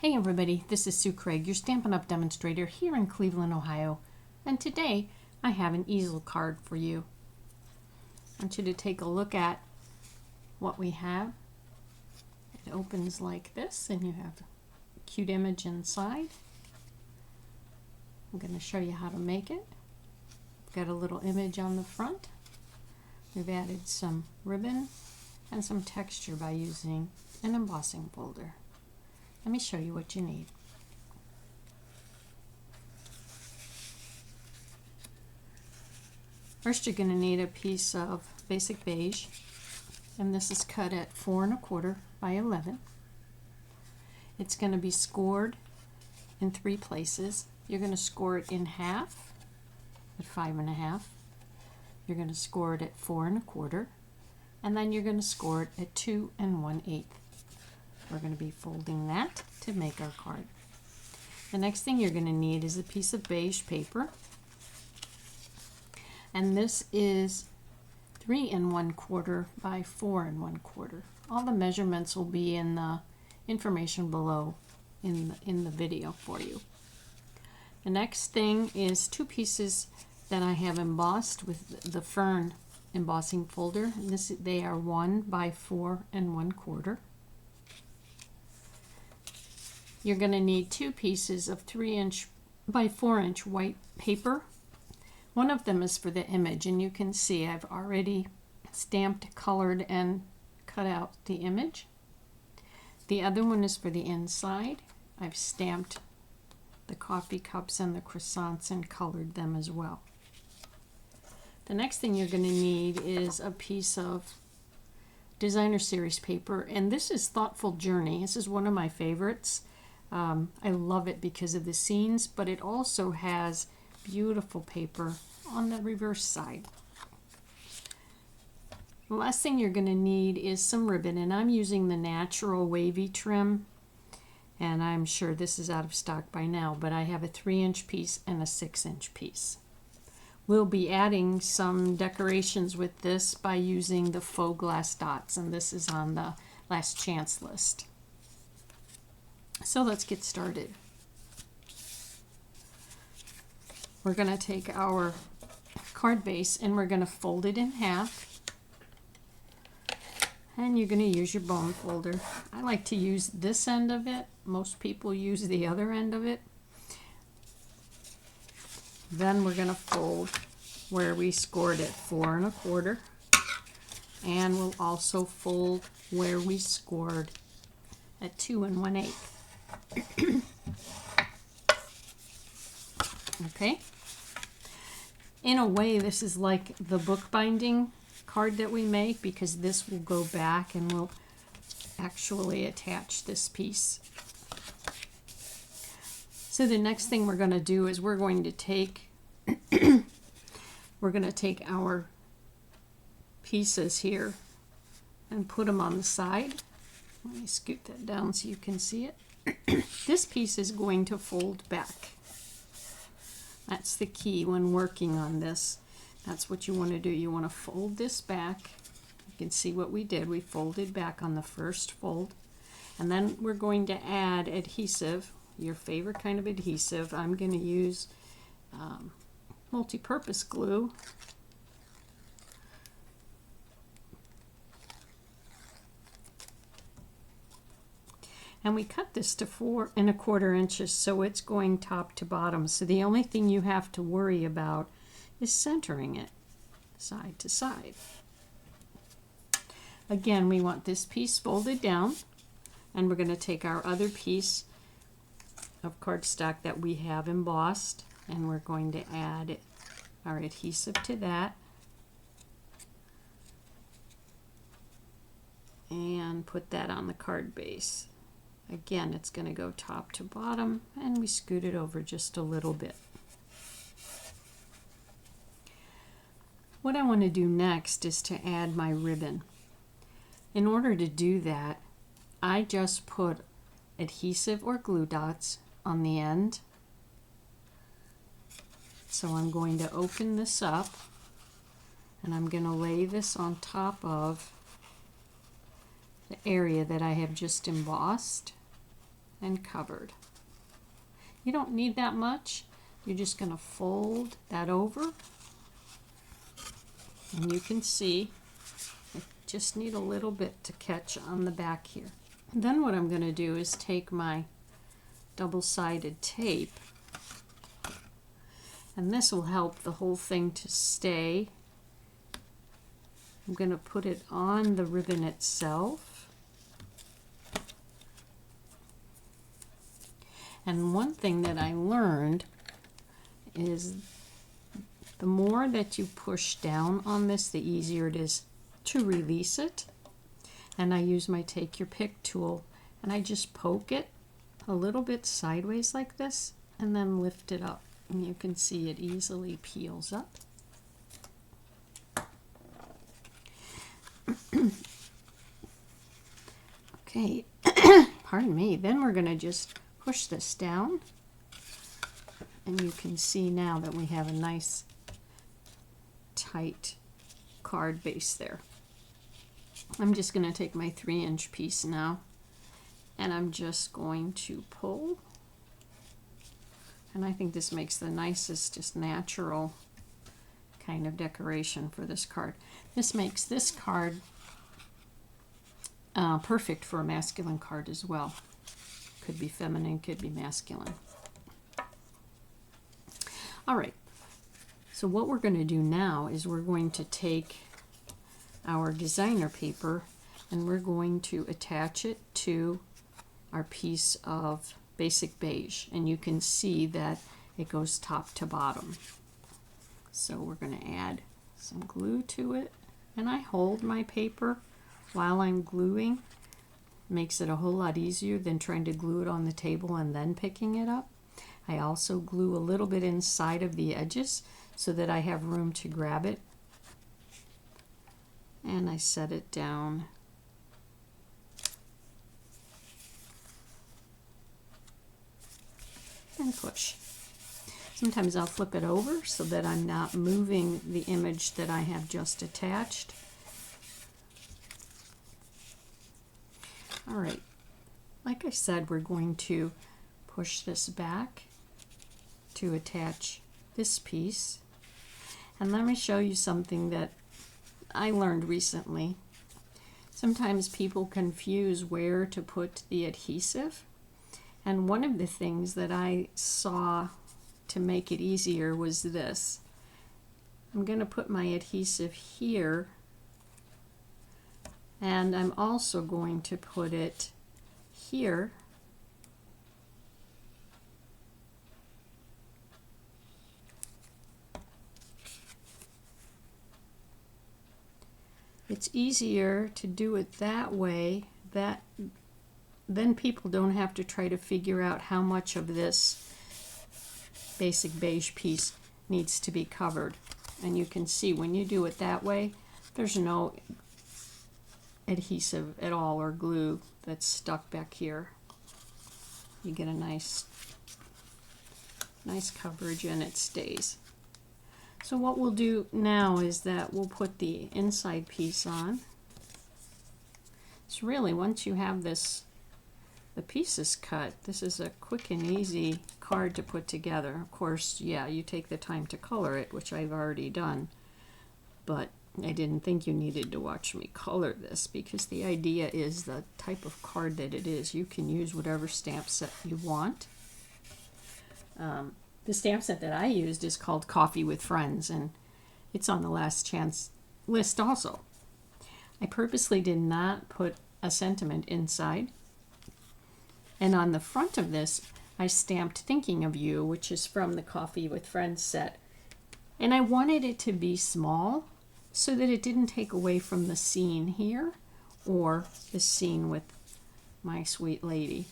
Hey everybody, this is Sue Craig, your Stampin' Up! Demonstrator here in Cleveland, Ohio. And today I have an easel card for you. I want you to take a look at what we have. It opens like this and you have a cute image inside. I'm going to show you how to make it. Got a little image on the front. We've added some ribbon and some texture by using an embossing folder. Let me show you what you need. First, you're going to need a piece of Basic Beige, and this is cut at 4 1/4 by 11. It's going to be scored in 3 places. You're going to score it in half at 5 1/2. You're going to score it at 4 1/4, and then you're going to score it at 2 1/8. We're going to be folding that to make our card. The next thing you're going to need is a piece of beige paper, and this is 3 1/4 by 4 1/4. All the measurements will be in the information below in the video for you. The next thing is 2 pieces that I have embossed with the Fern embossing folder. They are 1 by 4 1/4. You're going to need 2 pieces of 3 by 4 white paper. One of them is for the image, and you can see I've already stamped, colored, and cut out the image. The other one is for the inside. I've stamped the coffee cups and the croissants and colored them as well. The next thing you're going to need is a piece of designer series paper, and this is Thoughtful Journey. This is one of my favorites. I love it because of the scenes, but it also has beautiful paper on the reverse side. The last thing you're going to need is some ribbon, and I'm using the Natural Wavy Trim, and I'm sure this is out of stock by now, but I have a 3 piece and a 6 piece. We'll be adding some decorations with this by using the faux glass dots, and this is on the last chance list. So let's get started. We're going to take our card base and we're going to fold it in half. And you're going to use your bone folder. I like to use this end of it. Most people use the other end of it. Then we're going to fold where we scored at 4 1/4. And we'll also fold where we scored at 2 1/8. Okay. In a way, this is like the bookbinding card that we make, because this will go back and we'll actually attach this piece. So the next thing we're going to do is we're going to take our pieces here and put them on the side. Let me scoot that down so you can see it. This piece is going to fold back. That's the key when working on this. That's what you want to do. You want to fold this back. You can see what we did. We folded back on the first fold. And then we're going to add adhesive, your favorite kind of adhesive. I'm going to use multi-purpose glue. And we cut this to 4 1/4 inches, so it's going top to bottom. So the only thing you have to worry about is centering it side to side. Again, we want this piece folded down, and we're going to take our other piece of cardstock that we have embossed, and we're going to add our adhesive to that. And put that on the card base. Again, it's going to go top to bottom, and we scoot it over just a little bit. What I want to do next is to add my ribbon. In order to do that, I just put adhesive or glue dots on the end. So I'm going to open this up, and I'm going to lay this on top of the area that I have just embossed, and covered. You don't need that much. You're just going to fold that over, and you can see I just need a little bit to catch on the back here. And then what I'm going to do is take my double-sided tape, and this will help the whole thing to stay. I'm going to put it on the ribbon itself. And one thing that I learned is the more that you push down on this, the easier it is to release it. And I use my Take Your Pick tool, and I just poke it a little bit sideways like this, and then lift it up. And you can see it easily peels up. Okay, pardon me. Then we're going to just push this down, and you can see now that we have a nice tight card base there. I'm just going to take my 3-inch piece now, and I'm just going to pull, and I think this makes the nicest, just natural kind of decoration for this card. This makes this card perfect for a masculine card as well. Could be feminine, could be masculine. All right, so what we're going to do now is we're going to take our designer paper and we're going to attach it to our piece of Basic Beige, and you can see that it goes top to bottom. So we're going to add some glue to it, and I hold my paper while I'm gluing. Makes it a whole lot easier than trying to glue it on the table and then picking it up. I also glue a little bit inside of the edges so that I have room to grab it. And I set it down. And push. Sometimes I'll flip it over so that I'm not moving the image that I have just attached. All right, like I said, we're going to push this back to attach this piece. And let me show you something that I learned recently. Sometimes people confuse where to put the adhesive. And one of the things that I saw to make it easier was this. I'm going to put my adhesive here, and I'm also going to put it here. It's easier to do it that way, that then people don't have to try to figure out how much of this Basic Beige piece needs to be covered. And you can see when you do it that way, there's no adhesive at all or glue that's stuck back here. You get a nice coverage and it stays. So what we'll do now is that we'll put the inside piece on. So really, once you have this, the pieces cut, this is a quick and easy card to put together. Of course, yeah, you take the time to color it, which I've already done, but I didn't think you needed to watch me color this because the idea is the type of card that it is. You can use whatever stamp set you want. The stamp set that I used is called Coffee with Friends, and it's on the last chance list also. I purposely did not put a sentiment inside. And on the front of this, I stamped Thinking of You, which is from the Coffee with Friends set. And I wanted it to be small so that it didn't take away from the scene here or the scene with my sweet lady.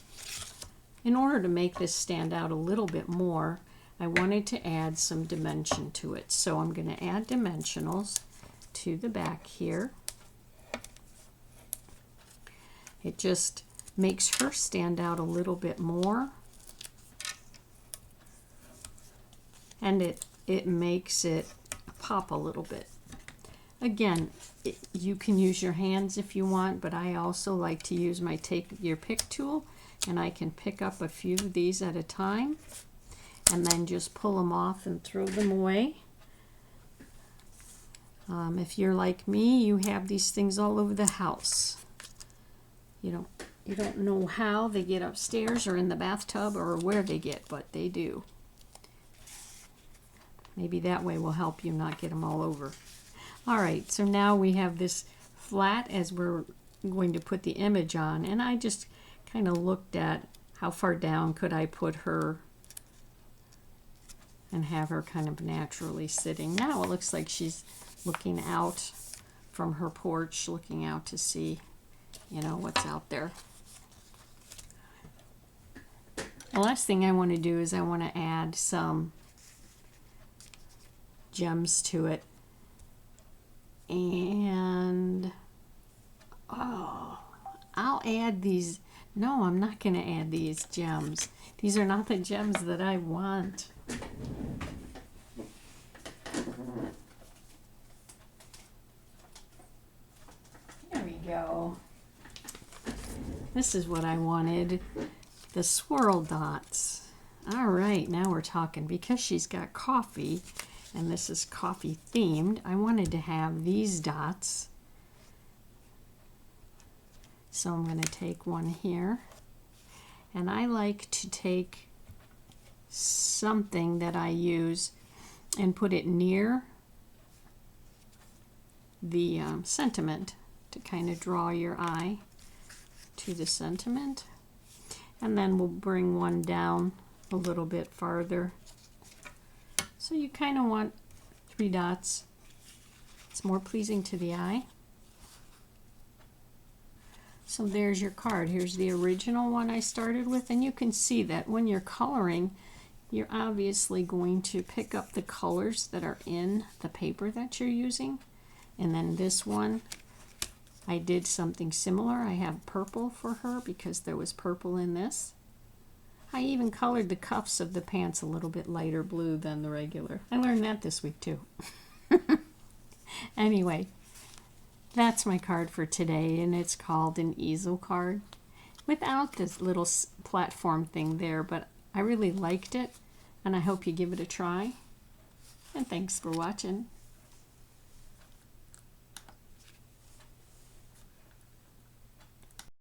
In order to make this stand out a little bit more, I wanted to add some dimension to it. So I'm going to add dimensionals to the back here. It just makes her stand out a little bit more. And it makes it pop a little bit. Again, you can use your hands if you want, but I also like to use my Take Your Pick tool and I can pick up a few of these at a time and then just pull them off and throw them away. If you're like me, you have these things all over the house. You don't know how they get upstairs or in the bathtub or where they get, but they do. Maybe that way will help you not get them all over. All right, so now we have this flat as we're going to put the image on, and I just kind of looked at how far down could I put her and have her kind of naturally sitting. Now it looks like she's looking out from her porch, looking out to see, what's out there. The last thing I want to do is I want to add some gems to it. And I'll add these. No, I'm not going to add these gems. These are not the gems that I want. There we go. This is what I wanted. The Swirl Dots. All right, now we're talking. Because she's got coffee, and this is coffee themed, I wanted to have these dots. So I'm going to take one here, and I like to take something that I use and put it near the sentiment to kind of draw your eye to the sentiment. And then we'll bring one down a little bit farther. So you kind of want 3 dots. It's more pleasing to the eye. So there's your card. Here's the original one I started with, and you can see that when you're coloring, you're obviously going to pick up the colors that are in the paper that you're using. And then this one, I did something similar. I have purple for her because there was purple in this. I even colored the cuffs of the pants a little bit lighter blue than the regular. I learned that this week too. Anyway, that's my card for today, and it's called an easel card without this little platform thing there, but I really liked it, and I hope you give it a try. And thanks for watching.